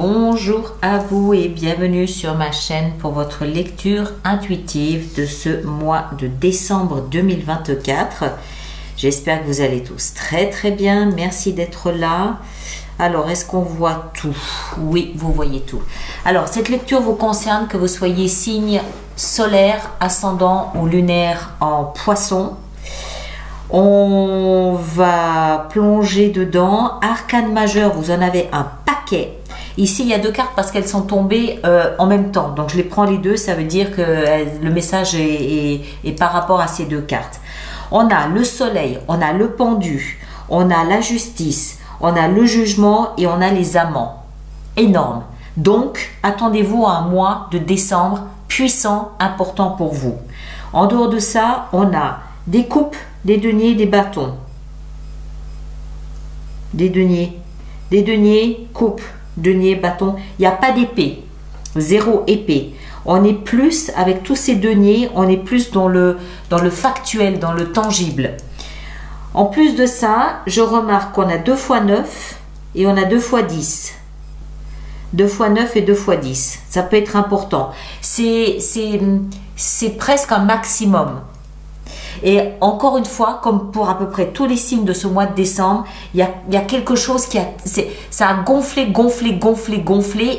Bonjour à vous et bienvenue sur ma chaîne pour votre lecture intuitive de ce mois de décembre 2024. J'espère que vous allez tous très bien. Merci d'être là. Alors, est-ce qu'on voit tout? Oui, vous voyez tout. Alors, cette lecture vous concerne que vous soyez signe solaire, ascendant ou lunaire en poisson. On va plonger dedans. Arcane majeur, vous en avez un paquet. Ici, il y a deux cartes parce qu'elles sont tombées en même temps. Donc, je les prends les deux. Ça veut dire que le message est par rapport à ces deux cartes. On a le soleil, on a le pendu, on a la justice, on a le jugement et on a les amants. Énorme. Donc, attendez-vous à un mois de décembre puissant, important pour vous. En dehors de ça, on a des coupes, des deniers, des bâtons. Des deniers, coupes, deniers, bâtons. Il n'y a pas d'épée. Zéro épée. On est plus, avec tous ces deniers, on est plus dans le factuel, dans le tangible. En plus de ça, je remarque qu'on a 2 x 9 et on a 2 x 10. 2 x 9 et 2 x 10. Ça peut être important. C'est presque un maximum. Et encore une fois, comme pour à peu près tous les signes de ce mois de décembre, il y a quelque chose ça a gonflé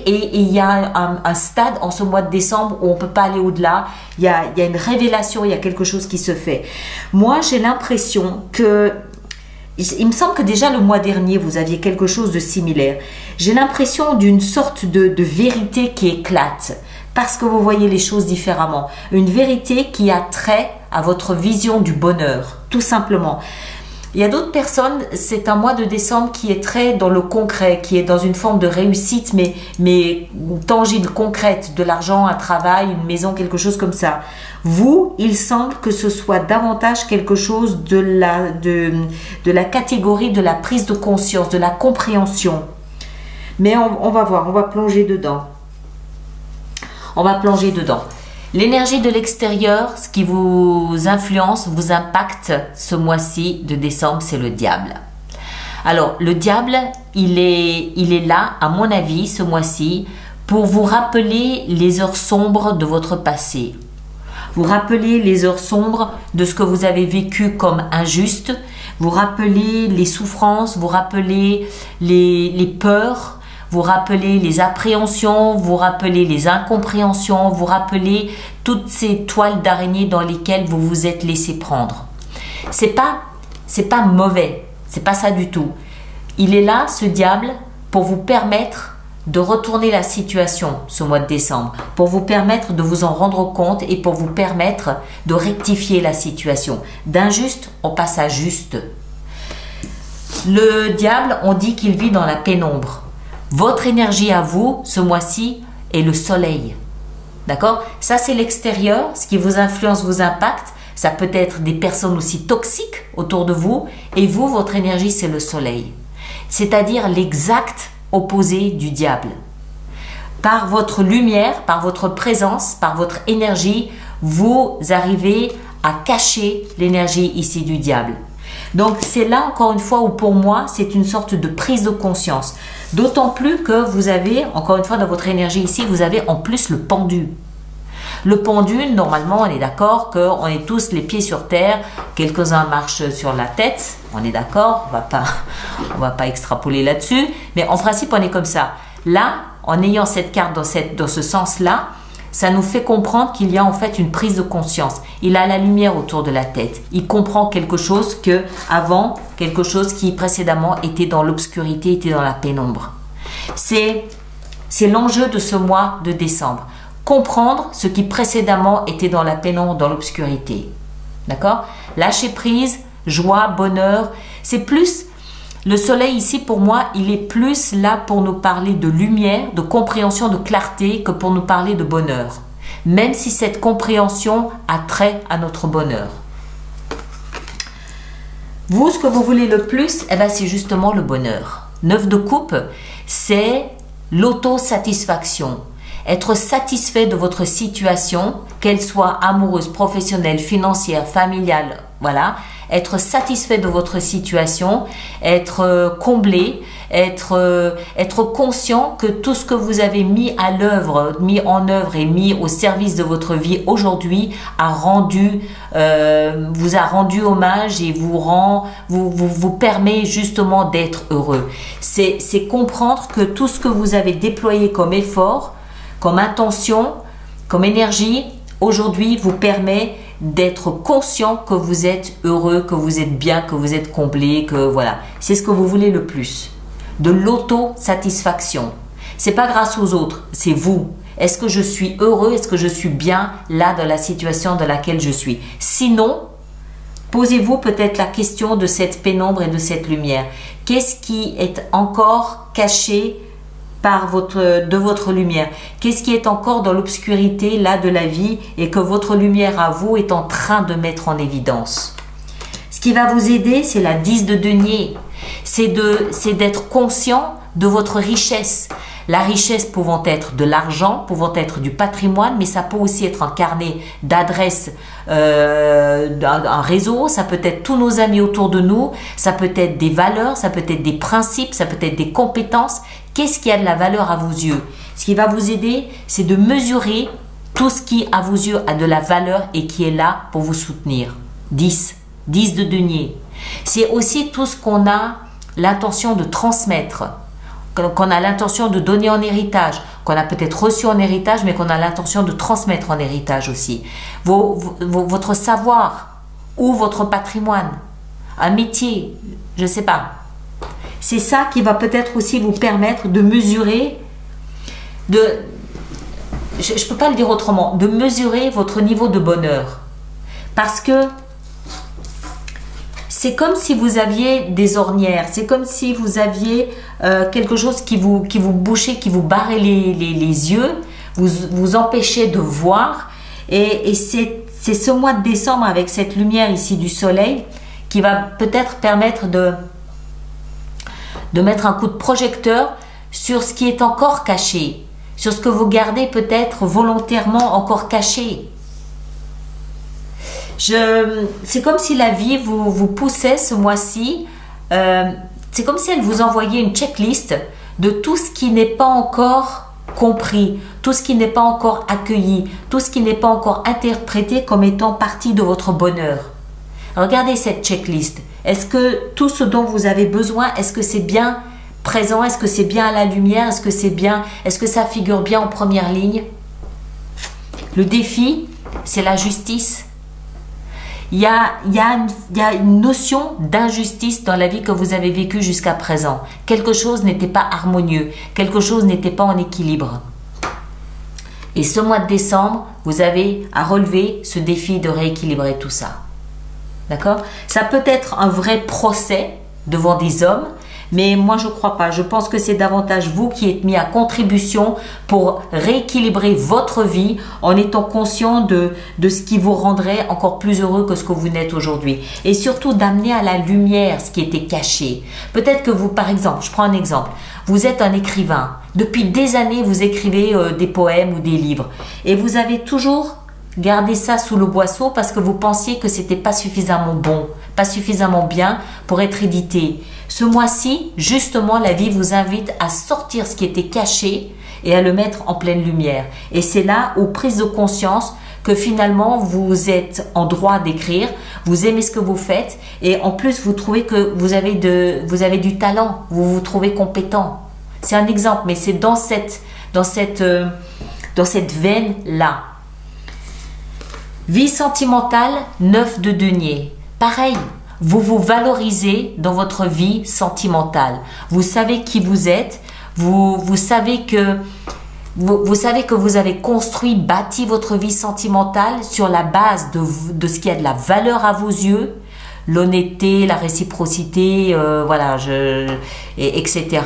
et il y a un stade en ce mois de décembre où on ne peut pas aller au-delà. Il y a une révélation, il y a quelque chose qui se fait. Moi, j'ai l'impression que, il me semble que déjà le mois dernier, vous aviez quelque chose de similaire. J'ai l'impression d'une sorte de vérité qui éclate parce que vous voyez les choses différemment. Une vérité qui a trait à votre vision du bonheur, tout simplement. Il y a d'autres personnes, c'est un mois de décembre qui est très dans le concret, qui est dans une forme de réussite, mais tangible, concrète, de l'argent, un travail, une maison, quelque chose comme ça. Vous, il semble que ce soit davantage quelque chose de la catégorie de la prise de conscience, de la compréhension. Mais on va voir, on va plonger dedans. On va plonger dedans. L'énergie de l'extérieur, ce qui vous influence, vous impacte ce mois-ci de décembre, c'est le diable. Alors, le diable, il est là, à mon avis, ce mois-ci, pour vous rappeler les heures sombres de votre passé. Vous rappeler les heures sombres de ce que vous avez vécu comme injuste. Vous rappeler les souffrances, vous rappeler les peurs. Vous rappelez les appréhensions, vous rappelez les incompréhensions, vous rappelez toutes ces toiles d'araignée dans lesquelles vous vous êtes laissé prendre. C'est pas mauvais, c'est pas ça du tout. Il est là, ce diable, pour vous permettre de retourner la situation ce mois de décembre, pour vous permettre de vous en rendre compte et pour vous permettre de rectifier la situation. D'injuste, on passe à juste. Le diable, on dit qu'il vit dans la pénombre. Votre énergie à vous, ce mois-ci, est le soleil. D'accord? Ça, c'est l'extérieur. Ce qui vous influence, vous impacte. Ça peut être des personnes aussi toxiques autour de vous. Et vous, votre énergie, c'est le soleil. C'est-à-dire l'exact opposé du diable. Par votre lumière, par votre présence, par votre énergie, vous arrivez à cacher l'énergie ici du diable. Donc, c'est là, encore une fois, où pour moi, c'est une sorte de prise de conscience. D'autant plus que vous avez, encore une fois, dans votre énergie ici, vous avez en plus le pendu. Le pendu, normalement, on est d'accord qu'on est tous les pieds sur terre. Quelques-uns marchent sur la tête. On est d'accord, on va pas extrapoler là-dessus. Mais en principe, on est comme ça. Là, en ayant cette carte dans ce sens-là, ça nous fait comprendre qu'il y a en fait une prise de conscience. Il a la lumière autour de la tête. Il comprend quelque chose quelque chose qui précédemment était dans l'obscurité, était dans la pénombre. C'est l'enjeu de ce mois de décembre. Comprendre ce qui précédemment était dans la pénombre, dans l'obscurité. D'accord? Lâcher prise, joie, bonheur. C'est plus... Le soleil ici, pour moi, il est plus là pour nous parler de lumière, de compréhension, de clarté, que pour nous parler de bonheur. Même si cette compréhension a trait à notre bonheur. Vous, ce que vous voulez le plus, eh ben, c'est justement le bonheur. 9 de coupe, c'est l'autosatisfaction. Être satisfait de votre situation, qu'elle soit amoureuse, professionnelle, financière, familiale, voilà. être satisfait de votre situation, être comblé, être conscient que tout ce que vous avez mis en œuvre et mis au service de votre vie aujourd'hui vous a rendu hommage et vous permet justement d'être heureux. C'est comprendre que tout ce que vous avez déployé comme effort, comme intention, comme énergie, aujourd'hui vous permet d'être conscient que vous êtes heureux, que vous êtes bien, que vous êtes comblé, que voilà. C'est ce que vous voulez le plus. De l'auto-satisfaction. C'est pas grâce aux autres, c'est vous. Est-ce que je suis heureux? Est-ce que je suis bien là dans la situation dans laquelle je suis? Sinon, posez-vous peut-être la question de cette pénombre et de cette lumière. Qu'est-ce qui est encore caché de votre lumière? Qu'est-ce qui est encore dans l'obscurité là de la vie et que votre lumière à vous est en train de mettre en évidence? Ce qui va vous aider, c'est la 10 de denier. C'est d'être conscient de votre richesse. La richesse pouvant être de l'argent, pouvant être du patrimoine, mais ça peut aussi être un carnet d'adresses, un réseau, ça peut être tous nos amis autour de nous, ça peut être des valeurs, ça peut être des principes, ça peut être des compétences. Qu'est-ce qui a de la valeur à vos yeux? Ce qui va vous aider, c'est de mesurer tout ce qui, à vos yeux, a de la valeur et qui est là pour vous soutenir. 10 de denier. C'est aussi tout ce qu'on a l'intention de transmettre, qu'on a l'intention de donner en héritage, qu'on a peut-être reçu en héritage, mais qu'on a l'intention de transmettre en héritage aussi. Votre savoir ou votre patrimoine, un métier, je ne sais pas. C'est ça qui va peut-être aussi vous permettre de mesurer, je ne peux pas le dire autrement, de mesurer votre niveau de bonheur. Parce que c'est comme si vous aviez des ornières, c'est comme si vous aviez quelque chose qui vous bouchait, qui vous barrait les yeux, vous empêchait de voir. Et c'est ce mois de décembre avec cette lumière ici du soleil qui va peut-être permettre de mettre un coup de projecteur sur ce qui est encore caché, sur ce que vous gardez peut-être volontairement encore caché. C'est comme si la vie vous poussait ce mois-ci, c'est comme si elle vous envoyait une checklist de tout ce qui n'est pas encore compris, tout ce qui n'est pas encore accueilli, tout ce qui n'est pas encore interprété comme étant partie de votre bonheur. Regardez cette checklist. Est-ce que tout ce dont vous avez besoin, est-ce que c'est bien présent? Est-ce que c'est bien à la lumière? Est-ce que ça figure bien en première ligne? Le défi, c'est la justice. Il y a une notion d'injustice dans la vie que vous avez vécue jusqu'à présent. Quelque chose n'était pas harmonieux, quelque chose n'était pas en équilibre. Et ce mois de décembre, vous avez à relever ce défi de rééquilibrer tout ça. D'accord? Ça peut être un vrai procès devant des hommes, mais moi je ne crois pas. Je pense que c'est davantage vous qui êtes mis à contribution pour rééquilibrer votre vie en étant conscient de ce qui vous rendrait encore plus heureux que ce que vous n'êtes aujourd'hui. Et surtout d'amener à la lumière ce qui était caché. Peut-être que vous, par exemple, je prends un exemple, vous êtes un écrivain. Depuis des années, vous écrivez des poèmes ou des livres. Et vous avez toujours gardé ça sous le boisseau parce que vous pensiez que c'était pas suffisamment bon, pas suffisamment bien pour être édité. Ce mois-ci, justement, la vie vous invite à sortir ce qui était caché et à le mettre en pleine lumière. Et c'est là, aux prises de conscience, que finalement, vous êtes en droit d'écrire, vous aimez ce que vous faites et en plus, vous trouvez que vous avez du talent, vous vous trouvez compétent. C'est un exemple, mais c'est dans cette veine-là. Vie sentimentale, 9 de denier. Pareil, vous vous valorisez dans votre vie sentimentale. Vous savez qui vous êtes. Vous savez que vous avez construit, bâti votre vie sentimentale sur la base de ce qui a de la valeur à vos yeux. L'honnêteté, la réciprocité, etc.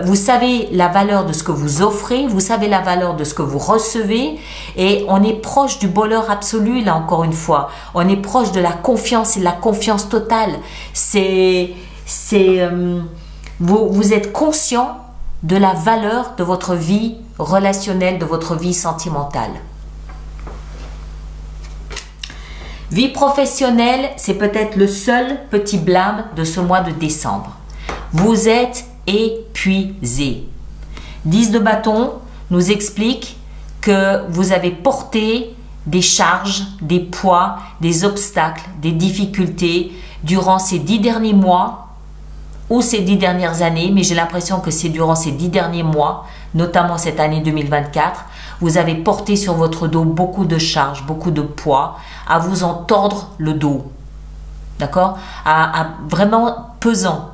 Vous savez la valeur de ce que vous offrez, vous savez la valeur de ce que vous recevez et on est proche du bonheur absolu là encore une fois. On est proche de la confiance et de la confiance totale. Vous êtes conscient de la valeur de votre vie relationnelle, de votre vie sentimentale. Vie professionnelle, c'est peut-être le seul petit blâme de ce mois de décembre. Vous êtes épuisé. 10 de bâton nous explique que vous avez porté des charges, des poids, des obstacles, des difficultés durant ces 10 derniers mois ou ces 10 dernières années, mais j'ai l'impression que c'est durant ces 10 derniers mois, notamment cette année 2024, vous avez porté sur votre dos beaucoup de charges, beaucoup de poids, à vous en tordre le dos, d'accord, à vraiment pesant.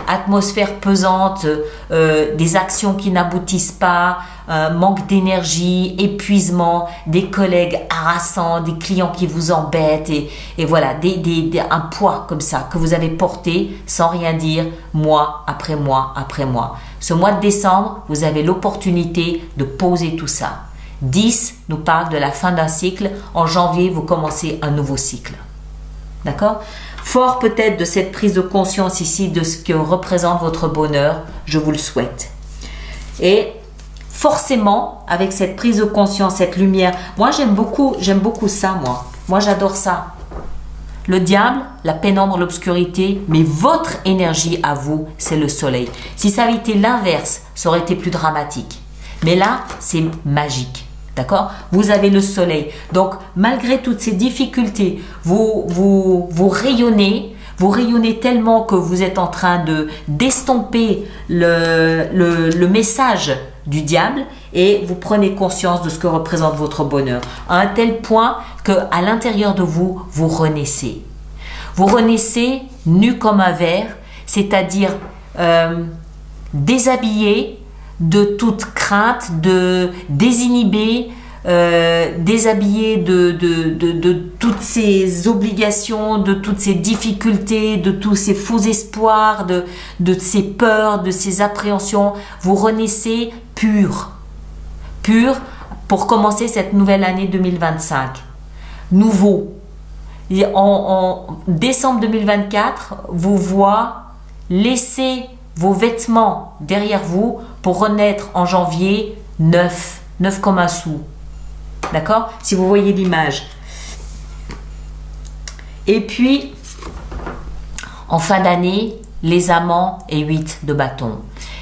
Atmosphère pesante, des actions qui n'aboutissent pas, manque d'énergie, épuisement, des collègues harassants, des clients qui vous embêtent et voilà, un poids comme ça que vous avez porté sans rien dire mois après mois après mois. Ce mois de décembre, vous avez l'opportunité de poser tout ça. 10 nous parle de la fin d'un cycle. En janvier, vous commencez un nouveau cycle. D'accord ? Fort peut-être de cette prise de conscience ici de ce que représente votre bonheur, je vous le souhaite. Et forcément, avec cette prise de conscience, cette lumière, moi j'aime beaucoup ça, moi j'adore ça. Le diable, la pénombre, l'obscurité, mais votre énergie à vous, c'est le soleil. Si ça avait été l'inverse, ça aurait été plus dramatique. Mais là, c'est magique. D'accord? Vous avez le soleil. Donc, malgré toutes ces difficultés, vous rayonnez. Vous rayonnez tellement que vous êtes en train d'estomper le message du diable et vous prenez conscience de ce que représente votre bonheur. À un tel point qu'à l'intérieur de vous, vous renaissez. Vous renaissez nu comme un verre, c'est-à-dire déshabillé, de toute crainte, désinhibé, déshabillé de toutes ces obligations, de toutes ces difficultés, de tous ces faux espoirs, de ces peurs, de ces appréhensions. Vous renaissez pur pour commencer cette nouvelle année 2025. Nouveau. Et en décembre 2024, vous voit laisser vos vêtements derrière vous pour renaître en janvier neuf comme un sou. D'accord? Si vous voyez l'image. Et puis, en fin d'année, les amants et 8 de bâton.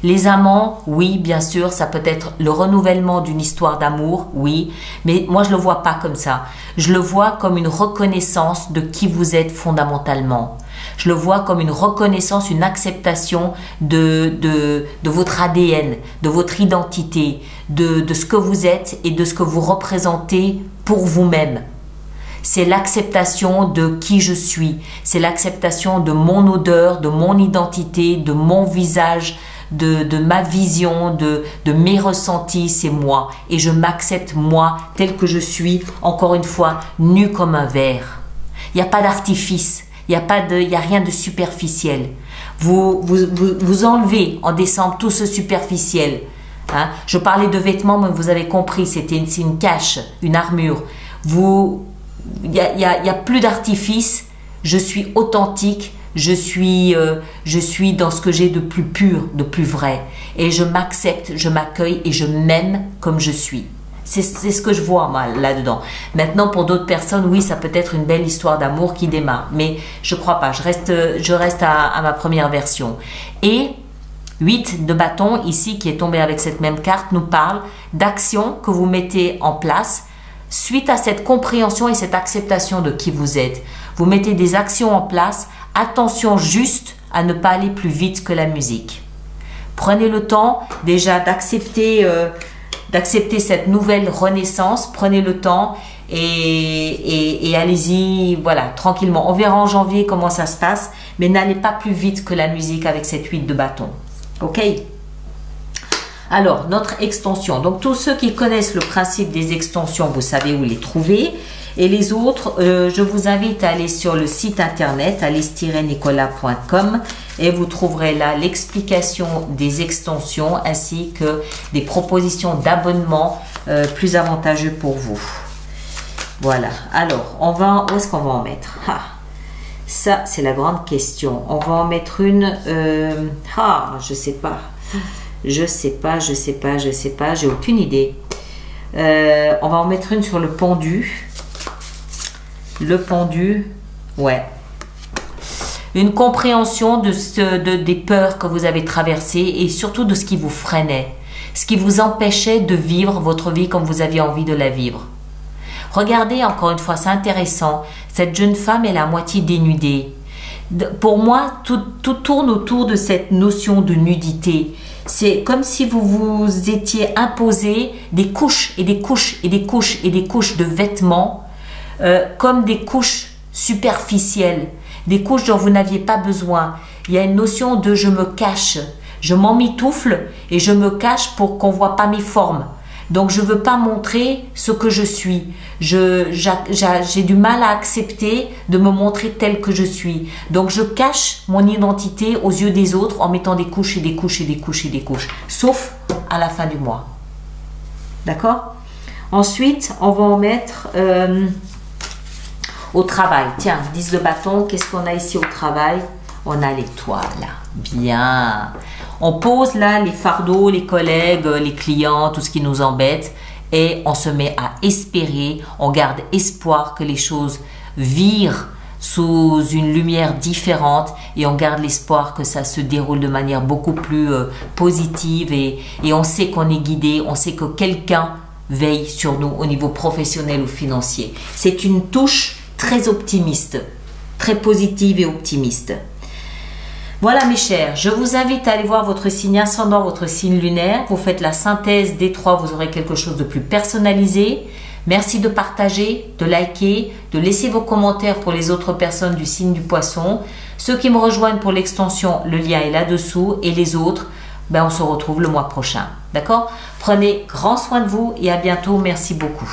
Les amants, oui, bien sûr, ça peut être le renouvellement d'une histoire d'amour, oui, mais moi je ne le vois pas comme ça. Je le vois comme une reconnaissance de qui vous êtes fondamentalement. Je le vois comme une reconnaissance, une acceptation de votre ADN, de votre identité, de ce que vous êtes et de ce que vous représentez pour vous-même. C'est l'acceptation de qui je suis, c'est l'acceptation de mon odeur, de mon identité, de mon visage, de ma vision, de mes ressentis, c'est moi. Et je m'accepte moi tel que je suis, encore une fois, nu comme un verre. Il n'y a pas d'artifice. Il n'y a rien de superficiel. Vous enlevez en décembre tout ce superficiel. Hein? Je parlais de vêtements, mais vous avez compris, c'est une cache, une armure. Il y a plus d'artifice. Je suis authentique. Je suis dans ce que j'ai de plus pur, de plus vrai. Et je m'accepte, je m'accueille et je m'aime comme je suis. C'est ce que je vois moi là-dedans. Maintenant, pour d'autres personnes, oui, ça peut être une belle histoire d'amour qui démarre. Mais je ne crois pas. Je reste à ma première version. Et 8 de bâton, ici, qui est tombé avec cette même carte, nous parle d'actions que vous mettez en place suite à cette compréhension et cette acceptation de qui vous êtes. Vous mettez des actions en place. Attention juste à ne pas aller plus vite que la musique. Prenez le temps déjà d'accepter cette nouvelle renaissance, prenez le temps et allez-y, voilà, tranquillement. On verra en janvier comment ça se passe, mais n'allez pas plus vite que la musique avec cette 8 de bâton. Ok? Alors, notre extension. Donc, tous ceux qui connaissent le principe des extensions, vous savez où les trouver. Et les autres, je vous invite à aller sur le site internet alice-nicolas.com et vous trouverez là l'explication des extensions ainsi que des propositions d'abonnement plus avantageux pour vous. Voilà. Alors, où est-ce qu'on va en mettre? Ça, c'est la grande question. On va en mettre une. Je sais pas. Je sais pas. J'ai aucune idée. On va en mettre une sur le pendu. Le pendu, ouais. Une compréhension des peurs que vous avez traversées et surtout de ce qui vous freinait, ce qui vous empêchait de vivre votre vie comme vous aviez envie de la vivre. Regardez, encore une fois, c'est intéressant, cette jeune femme est à moitié dénudée. Pour moi, tout tourne autour de cette notion de nudité. C'est comme si vous vous étiez imposé des couches et des couches et des couches et des couches de vêtements, comme des couches superficielles, des couches dont vous n'aviez pas besoin. Il y a une notion de je me cache, je m'emmitoufle et je me cache pour qu'on ne voit pas mes formes. Donc je ne veux pas montrer ce que je suis. J'ai du mal à accepter de me montrer tel que je suis. Donc je cache mon identité aux yeux des autres en mettant des couches et des couches et des couches et des couches. Sauf à la fin du mois. D'accord? Ensuite, on va en mettre au travail. Tiens, 10 de bâton, qu'est-ce qu'on a ici au travail? On a l'étoile. Bien. On pose là les fardeaux, les collègues, les clients, tout ce qui nous embête et on se met à espérer, on garde espoir que les choses virent sous une lumière différente et on garde l'espoir que ça se déroule de manière beaucoup plus positive et on sait qu'on est guidé, on sait que quelqu'un veille sur nous au niveau professionnel ou financier. C'est une touche très optimiste, très positive et optimiste. Voilà mes chers, je vous invite à aller voir votre signe ascendant, votre signe lunaire. Vous faites la synthèse des trois, vous aurez quelque chose de plus personnalisé. Merci de partager, de liker, de laisser vos commentaires pour les autres personnes du signe du poisson. Ceux qui me rejoignent pour l'extension, le lien est là-dessous. Et les autres, ben on se retrouve le mois prochain. D'accord? Prenez grand soin de vous et à bientôt. Merci beaucoup.